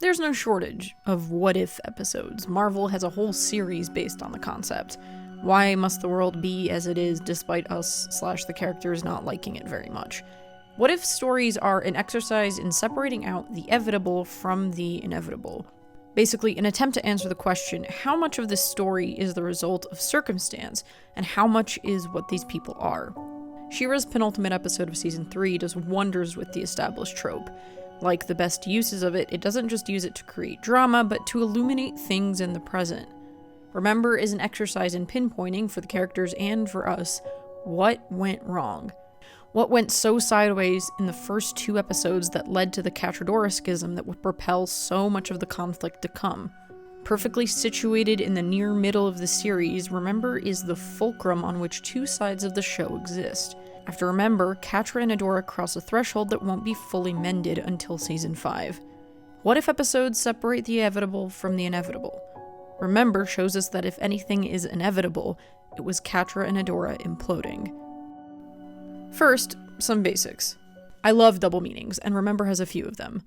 There's no shortage of what-if episodes. Marvel has a whole series based on the concept. Why must the world be as it is despite us/the characters not liking it very much? What-if stories are an exercise in separating out the evitable from the inevitable. Basically, an attempt to answer the question, how much of this story is the result of circumstance, and how much is what these people are? She-Ra's penultimate episode of Season 3 does wonders with the established trope. Like the best uses of it, it doesn't just use it to create drama, but to illuminate things in the present. Remember is an exercise in pinpointing, for the characters and for us, what went wrong. What went so sideways in the first 2 episodes that led to the Catra-Dora schism that would propel so much of the conflict to come. Perfectly situated in the near middle of the series, Remember is the fulcrum on which 2 sides of the show exist. After Remember, Catra and Adora cross a threshold that won't be fully mended until Season 5. What if episodes separate the inevitable from the inevitable? Remember shows us that if anything is inevitable, it was Catra and Adora imploding. First, some basics. I love double meanings, and Remember has a few of them.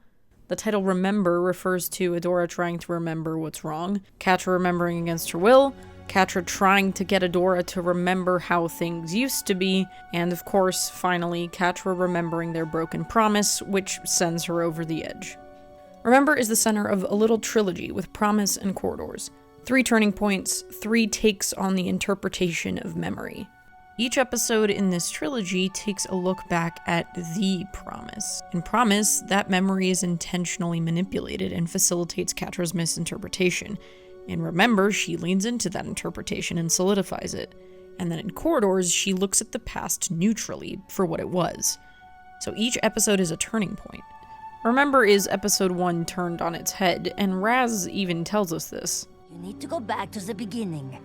The title Remember refers to Adora trying to remember what's wrong, Catra remembering against her will, Catra trying to get Adora to remember how things used to be, and of course, finally, Catra remembering their broken promise, which sends her over the edge. Remember is the center of a little trilogy with promise and corridors. 3 turning points, 3 takes on the interpretation of memory. Each episode in this trilogy takes a look back at the promise. In Promise, that memory is intentionally manipulated and facilitates Catra's misinterpretation. In Remember, she leans into that interpretation and solidifies it. And then in Corridors, she looks at the past neutrally for what it was. So each episode is a turning point. Remember is episode 1 turned on its head, and Raz even tells us this. You need to go back to the beginning.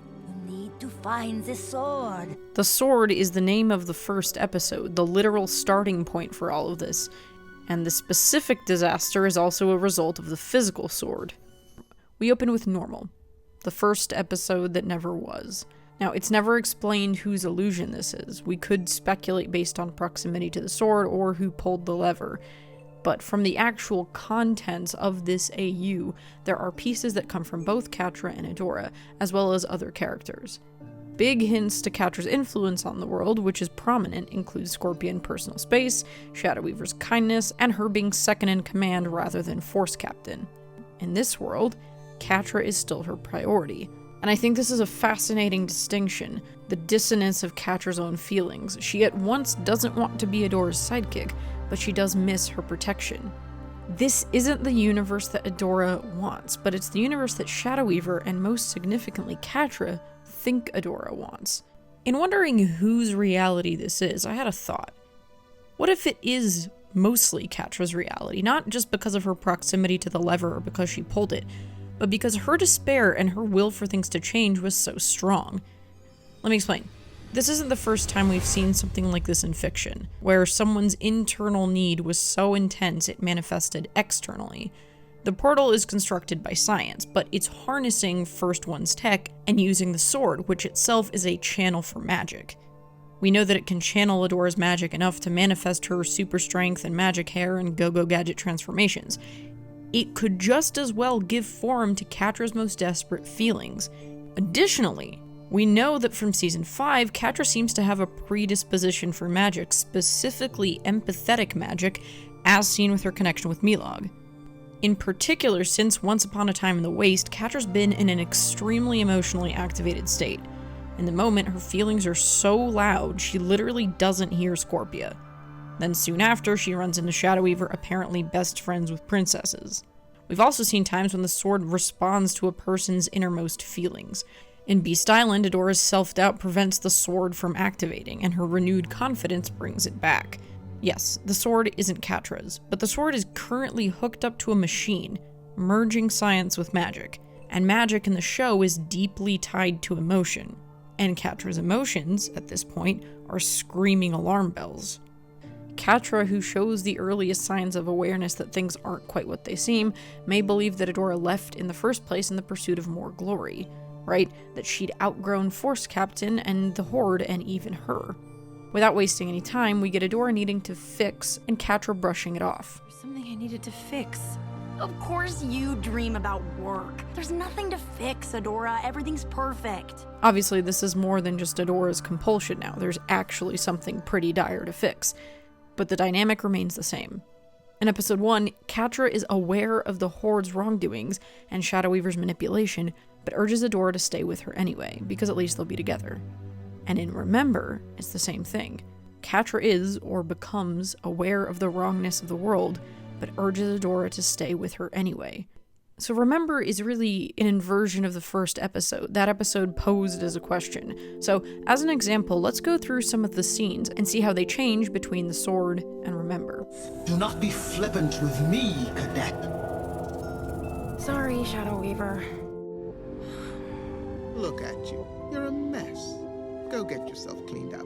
You need to find the sword. The sword is the name of the first episode, the literal starting point for all of this. And the specific disaster is also a result of the physical sword. We open with Normal, the first episode that never was. Now, it's never explained whose illusion this is. We could speculate based on proximity to the sword or who pulled the lever. But from the actual contents of this AU, there are pieces that come from both Catra and Adora, as well as other characters. Big hints to Catra's influence on the world, which is prominent, include Scorpion personal space, Shadow Weaver's kindness, and her being second in command rather than force captain. In this world, Catra is still her priority. And I think this is a fascinating distinction, the dissonance of Catra's own feelings. She at once doesn't want to be Adora's sidekick, but she does miss her protection. This isn't the universe that Adora wants, but it's the universe that Shadow Weaver, and most significantly Catra, think Adora wants. In wondering whose reality this is, I had a thought. What if it is mostly Catra's reality, not just because of her proximity to the lever or because she pulled it, but because her despair and her will for things to change was so strong? Let me explain. This isn't the first time we've seen something like this in fiction, where someone's internal need was so intense it manifested externally. The portal is constructed by science, but it's harnessing First One's tech and using the sword, which itself is a channel for magic. We know that it can channel Adora's magic enough to manifest her super strength and magic hair and go-go gadget transformations. It could just as well give form to Catra's most desperate feelings. Additionally, we know that from Season 5, Catra seems to have a predisposition for magic, specifically empathetic magic, as seen with her connection with Milog. In particular, since Once Upon a Time in the Waste, Catra's been in an extremely emotionally activated state. In the moment, her feelings are so loud, she literally doesn't hear Scorpia. Then soon after, she runs into Shadow Weaver, apparently best friends with princesses. We've also seen times when the sword responds to a person's innermost feelings. In Beast Island, Adora's self-doubt prevents the sword from activating, and her renewed confidence brings it back. Yes, the sword isn't Catra's, but the sword is currently hooked up to a machine, merging science with magic, and magic in the show is deeply tied to emotion. And Catra's emotions, at this point, are screaming alarm bells. Catra, who shows the earliest signs of awareness that things aren't quite what they seem, may believe that Adora left in the first place in the pursuit of more glory, right? That she'd outgrown Force Captain and the Horde and even her. Without wasting any time, we get Adora needing to fix and Catra brushing it off. There's something I needed to fix. Of course you dream about work. There's nothing to fix, Adora. Everything's perfect. Obviously, this is more than just Adora's compulsion now. There's actually something pretty dire to fix. But the dynamic remains the same. In episode 1, Catra is aware of the Horde's wrongdoings and Shadow Weaver's manipulation, but urges Adora to stay with her anyway, because at least they'll be together. And in Remember, it's the same thing. Catra is, or becomes, aware of the wrongness of the world, but urges Adora to stay with her anyway. So Remember is really an inversion of the first episode. That episode posed as a question. So, as an example, let's go through some of the scenes and see how they change between the Sword and Remember. Do not be flippant with me, Cadet. Sorry, Shadow Weaver. Look at you. You're a mess. Go get yourself cleaned up.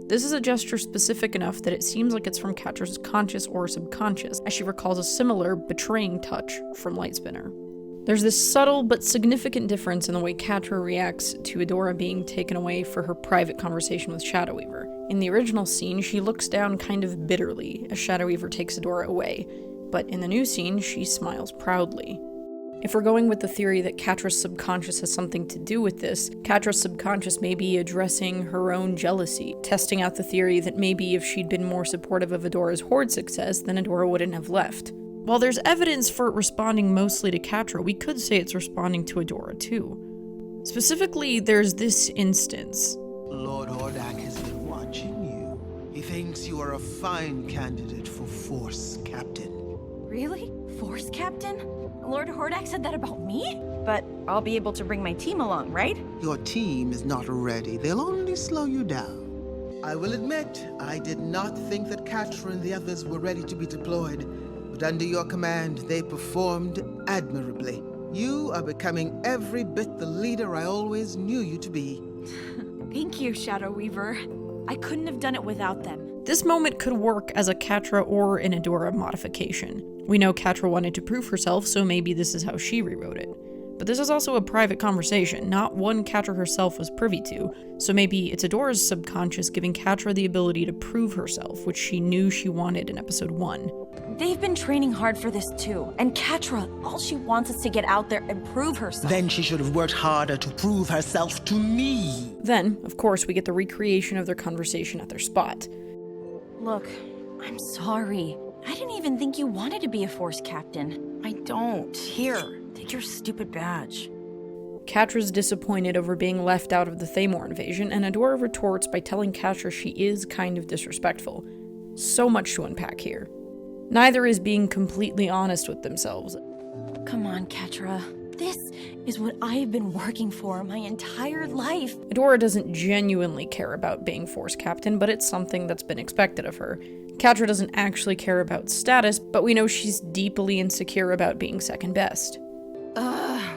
This is a gesture specific enough that it seems like it's from Catra's conscious or subconscious, as she recalls a similar, betraying touch from Lightspinner. There's this subtle but significant difference in the way Catra reacts to Adora being taken away for her private conversation with Shadow Weaver. In the original scene, she looks down kind of bitterly as Shadow Weaver takes Adora away, but in the new scene, she smiles proudly. If we're going with the theory that Catra's subconscious has something to do with this, Catra's subconscious may be addressing her own jealousy, testing out the theory that maybe if she'd been more supportive of Adora's Horde success, then Adora wouldn't have left. While there's evidence for it responding mostly to Catra, we could say it's responding to Adora too. Specifically, there's this instance. Lord Hordak has been watching you. He thinks you are a fine candidate for Force Captain. Really? Force Captain? Lord Hordak said that about me? But I'll be able to bring my team along, right? Your team is not ready. They'll only slow you down. I will admit, I did not think that Catra and the others were ready to be deployed, but under your command, they performed admirably. You are becoming every bit the leader I always knew you to be. Thank you, Shadow Weaver. I couldn't have done it without them. This moment could work as a Catra or an Adora modification. We know Catra wanted to prove herself, so maybe this is how she rewrote it. But this is also a private conversation, not one Catra herself was privy to, so maybe it's Adora's subconscious giving Catra the ability to prove herself, which she knew she wanted in episode 1. They've been training hard for this too, and Catra, all she wants is to get out there and prove herself. Then she should have worked harder to prove herself to me. Then, of course, we get the recreation of their conversation at their spot. Look, I'm sorry. I didn't even think you wanted to be a Force Captain. I don't. Here, take your stupid badge. Catra's disappointed over being left out of the Thamor invasion, and Adora retorts by telling Catra she is kind of disrespectful. So much to unpack here. Neither is being completely honest with themselves. Come on, Catra. This is what I've been working for my entire life. Adora doesn't genuinely care about being Force Captain, but it's something that's been expected of her. Catra doesn't actually care about status, but we know she's deeply insecure about being second best.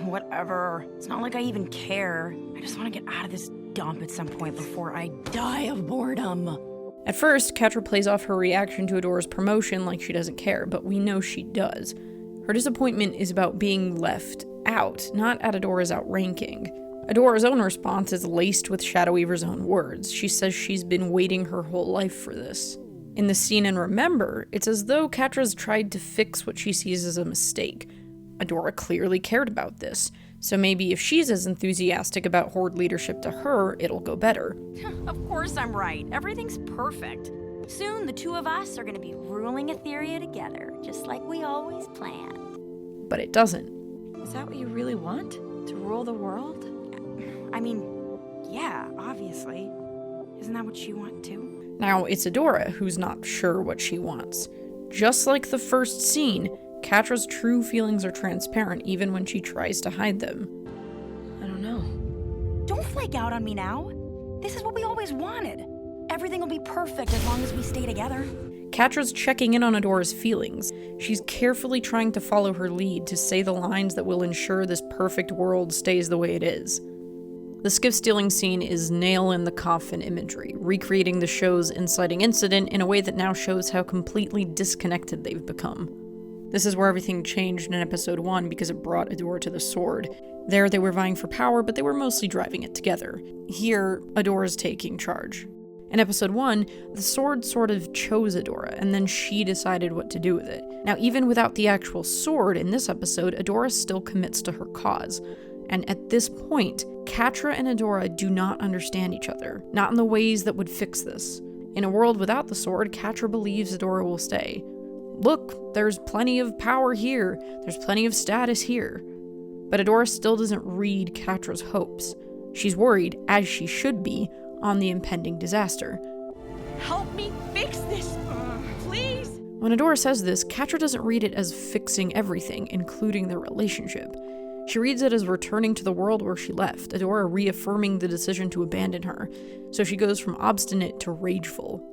Whatever. It's not like I even care. I just want to get out of this dump at some point before I die of boredom. At first, Catra plays off her reaction to Adora's promotion like she doesn't care, but we know she does. Her disappointment is about being left out, not at Adora's outranking. Adora's own response is laced with Shadow Weaver's own words. She says she's been waiting her whole life for this. In the scene in Remember, it's as though Catra's tried to fix what she sees as a mistake. Adora clearly cared about this, so maybe if she's as enthusiastic about Horde leadership to her, it'll go better. Of course I'm right. Everything's perfect. Soon, the two of us are going to be ruling Etheria together, just like we always planned. But it doesn't. Is that what you really want? To rule the world? I mean, yeah, obviously. Isn't that what you want too? Now, it's Adora who's not sure what she wants. Just like the first scene, Catra's true feelings are transparent even when she tries to hide them. I don't know. Don't flake out on me now. This is what we always wanted. Everything will be perfect as long as we stay together. Catra's checking in on Adora's feelings. She's carefully trying to follow her lead to say the lines that will ensure this perfect world stays the way it is. The skiff-stealing scene is nail-in-the-coffin imagery, recreating the show's inciting incident in a way that now shows how completely disconnected they've become. This is where everything changed in episode 1 because it brought Adora to the sword. There they were vying for power, but they were mostly driving it together. Here, Adora's taking charge. In episode 1, the sword sort of chose Adora, and then she decided what to do with it. Now, even without the actual sword in this episode, Adora still commits to her cause. And at this point, Catra and Adora do not understand each other, not in the ways that would fix this. In a world without the sword, Catra believes Adora will stay. Look, there's plenty of power here, there's plenty of status here. But Adora still doesn't read Catra's hopes. She's worried, as she should be, on the impending disaster. Help me fix this, please! When Adora says this, Catra doesn't read it as fixing everything, including their relationship. She reads it as returning to the world where she left, Adora reaffirming the decision to abandon her, so she goes from obstinate to rageful.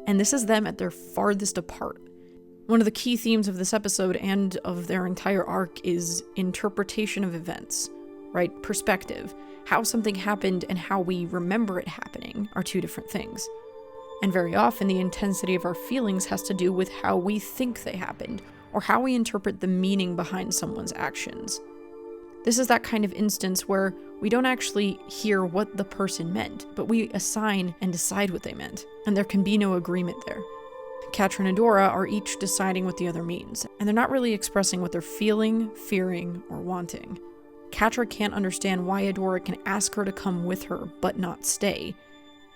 And this is them at their farthest apart. One of the key themes of this episode and of their entire arc is interpretation of events, right? Perspective. How something happened and how we remember it happening are two different things. And very often the intensity of our feelings has to do with how we think they happened, or how we interpret the meaning behind someone's actions. This is that kind of instance where we don't actually hear what the person meant, but we assign and decide what they meant, and there can be no agreement there. Catra and Adora are each deciding what the other means, and they're not really expressing what they're feeling, fearing, or wanting. Catra can't understand why Adora can ask her to come with her, but not stay.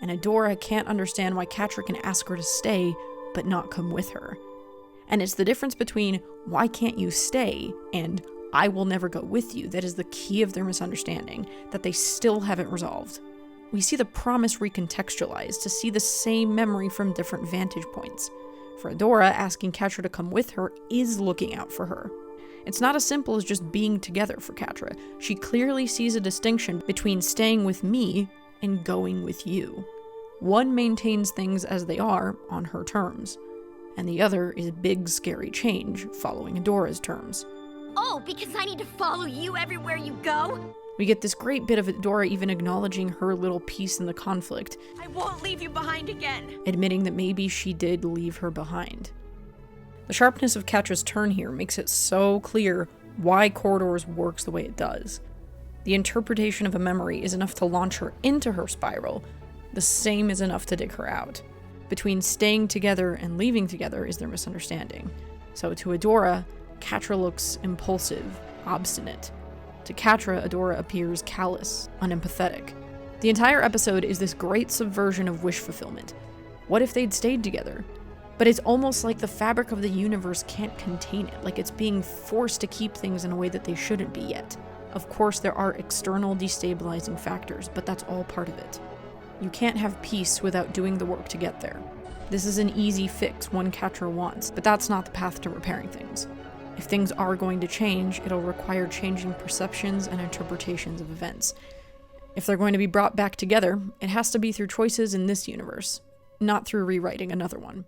And Adora can't understand why Catra can ask her to stay, but not come with her. And it's the difference between, why can't you stay, and I will never go with you, that is the key of their misunderstanding, that they still haven't resolved. We see the promise recontextualized to see the same memory from different vantage points. For Adora, asking Catra to come with her is looking out for her. It's not as simple as just being together for Catra. She clearly sees a distinction between staying with me and going with you. One maintains things as they are, on her terms, and the other is big, scary change, following Adora's terms. Oh, because I need to follow you everywhere you go? We get this great bit of Adora even acknowledging her little piece in the conflict. I won't leave you behind again! Admitting that maybe she did leave her behind. The sharpness of Catra's turn here makes it so clear why Corridors works the way it does. The interpretation of a memory is enough to launch her into her spiral. The same is enough to dig her out. Between staying together and leaving together is their misunderstanding. So to Adora, Catra looks impulsive, obstinate. To Catra, Adora appears callous, unempathetic. The entire episode is this great subversion of wish fulfillment. What if they'd stayed together? But it's almost like the fabric of the universe can't contain it, like it's being forced to keep things in a way that they shouldn't be yet. Of course, there are external destabilizing factors, but that's all part of it. You can't have peace without doing the work to get there. This is an easy fix, one Catra wants, but that's not the path to repairing things. If things are going to change, it'll require changing perceptions and interpretations of events. If they're going to be brought back together, it has to be through choices in this universe, not through rewriting another one.